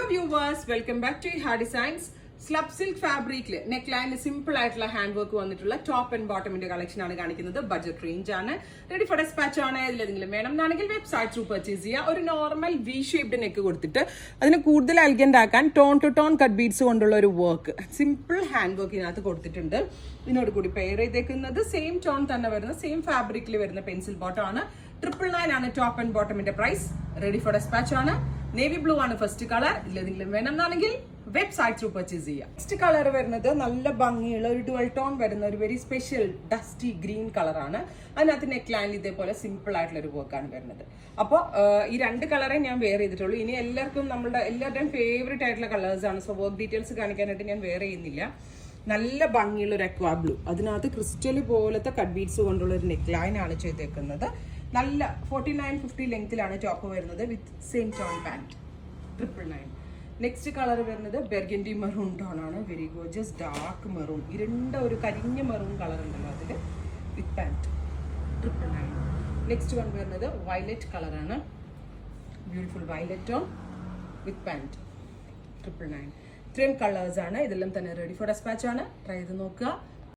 viewers, welcome back to Hard Designs. Slub silk fabric neckline simple ആയിട്ടുള്ള hand work വന്നിട്ടുള്ള top and ബോട്ടമിന്റെ collection ആണ് കാണിക്കുന്നത്. Budget range ആണ്. Ready for despatch ആണ്. ഇതിലെന്തെങ്കിലും വേണമെന്നാണെങ്കിൽ വെബ്സൈറ്റ് ത്രൂ പർച്ചേസ് ചെയ്യുക. ഒരു നോർമൽ വി ഷേപ്ഡ് നെക്ക് കൊടുത്തിട്ട് അതിന് കൂടുതൽ എലഗന്റ് ആക്കാൻ tone to tone cut beads കൊണ്ടുള്ള ഒരു വർക്ക് സിമ്പിൾ ഹാൻഡ് വർക്ക് ഇതിനകത്ത് കൊടുത്തിട്ടുണ്ട്. ഇതിനോട് കൂടി പെയർ ചെയ്തേക്കുന്നത് സെയിം ടോൺ തന്നെ വരുന്ന സെയിം ഫാബ്രിക്കിൽ വരുന്ന പെൻസിൽ ബോട്ടം ആണ്. 999 ആണ് ടോപ്പ് ആൻഡ് ബോട്ടമിന്റെ പ്രൈസ്. റെഡി ഫോർ ഡെസ്പാച്ച് ആണ്. നേവി ബ്ലൂ ആണ് ഫസ്റ്റ് കളർ. ഇതിലെന്തെങ്കിലും വേണമെന്നാണെങ്കിൽ വെബ്സൈറ്റ് ത്രൂ പർച്ചേസ് ചെയ്യാം. നെക്സ്റ്റ് കളർ വരുന്നത് നല്ല ഭംഗിയുള്ള ഒരു ഡുവൽ ടോൺ വരുന്ന ഒരു വെരി സ്പെഷ്യൽ ഡസ്റ്റി ഗ്രീൻ കളറാണ്. അതിനകത്ത് നെക്ക് ലൈനിൽ ഇതേപോലെ സിമ്പിൾ ആയിട്ടുള്ള ഒരു വർക്കാണ് വരുന്നത്. അപ്പോൾ ഈ രണ്ട് കളറേ ഞാൻ വെയർ ചെയ്തിട്ടുള്ളൂ. ഇനി എല്ലാവർക്കും നമ്മളുടെ എല്ലാവരുടെയും ഫേവറേറ്റ് ആയിട്ടുള്ള കളേഴ്സ് ആണ്. സോ വർക്ക് ഡീറ്റെയിൽസ് കാണിക്കാനായിട്ട് ഞാൻ വെയർ ചെയ്യുന്നില്ല. നല്ല ഭംഗിയുള്ള ഒരു അക്വാ ബ്ലൂ, അതിനകത്ത് ക്രിസ്റ്റൽ പോലത്തെ കട്ട് ബീഡ്സ് കൊണ്ടുള്ള ഒരു നെക്ക് ലൈൻ ആണ് ചെയ്തേക്കുന്നത്. നല്ല 49-50 ലെങ്ത്തിലാണ് ടോപ്പ് വരുന്നത് with same tone pant. 999. Next colour വരുന്നത് ബെർഗൻഡി മെറൂൺ ടോൺ ആണ്. Very gorgeous dark maroon. ഇരുണ്ട ഒരു കരിഞ്ഞ മെറൂൺ കളർ ഉണ്ടല്ലോ അതിൽ വിത്ത് പാൻറ്. 999. നെക്സ്റ്റ് വൺ വരുന്നത് വയലറ്റ് കളറാണ്. ബ്യൂട്ടിഫുൾ വയലറ്റ് ടോൺ വിത്ത് പാൻറ്. 999. ഇത്രയും കളേഴ്സ് ആണ്. ഇതെല്ലാം തന്നെ റെഡി ഫോർ ഡെസ്പാച്ച് ആണ്. ട്രൈ ചെയ്ത് നോക്കുക.